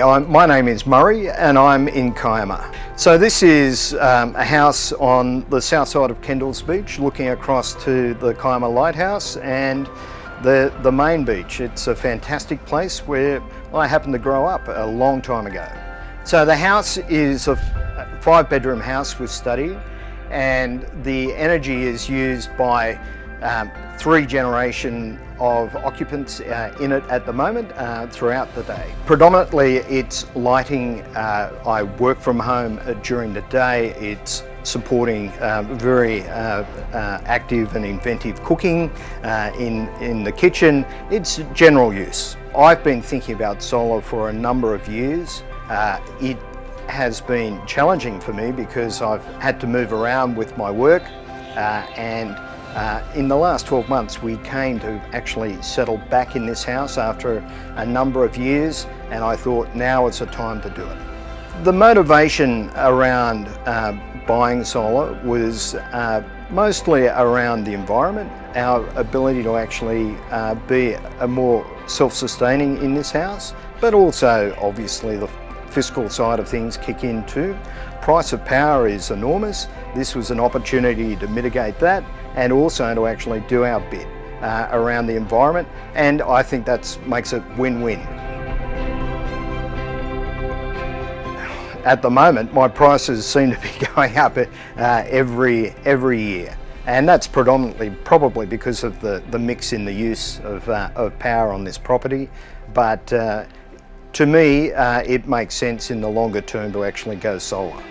My name is Murray and I'm in Kiama. So this is a house on the south side of Kendall's Beach looking across to the Kiama Lighthouse and the main beach. It's a fantastic place where I happened to grow up a long time ago. So the house is a 5-bedroom house with study, and the energy is used by 3 generations of occupants in it at the moment throughout the day. Predominantly it's lighting. I work from home during the day. It's supporting very active and inventive cooking in the kitchen. It's general use. I've been thinking about solar for a number of years. It has been challenging for me because I've had to move around with my work and in the last 12 months we came to actually settle back in this house after a number of years, and I thought now is the time to do it. The motivation around buying solar was mostly around the environment, our ability to actually be a more self-sustaining in this house, but also obviously the fiscal side of things kick in too. Price of power is enormous. This was an opportunity to mitigate that and also to actually do our bit around the environment, and I think that makes it win-win. At the moment my prices seem to be going up every year, and that's predominantly probably because of the mix in the use of power on this property, but to me it makes sense in the longer term to actually go solar.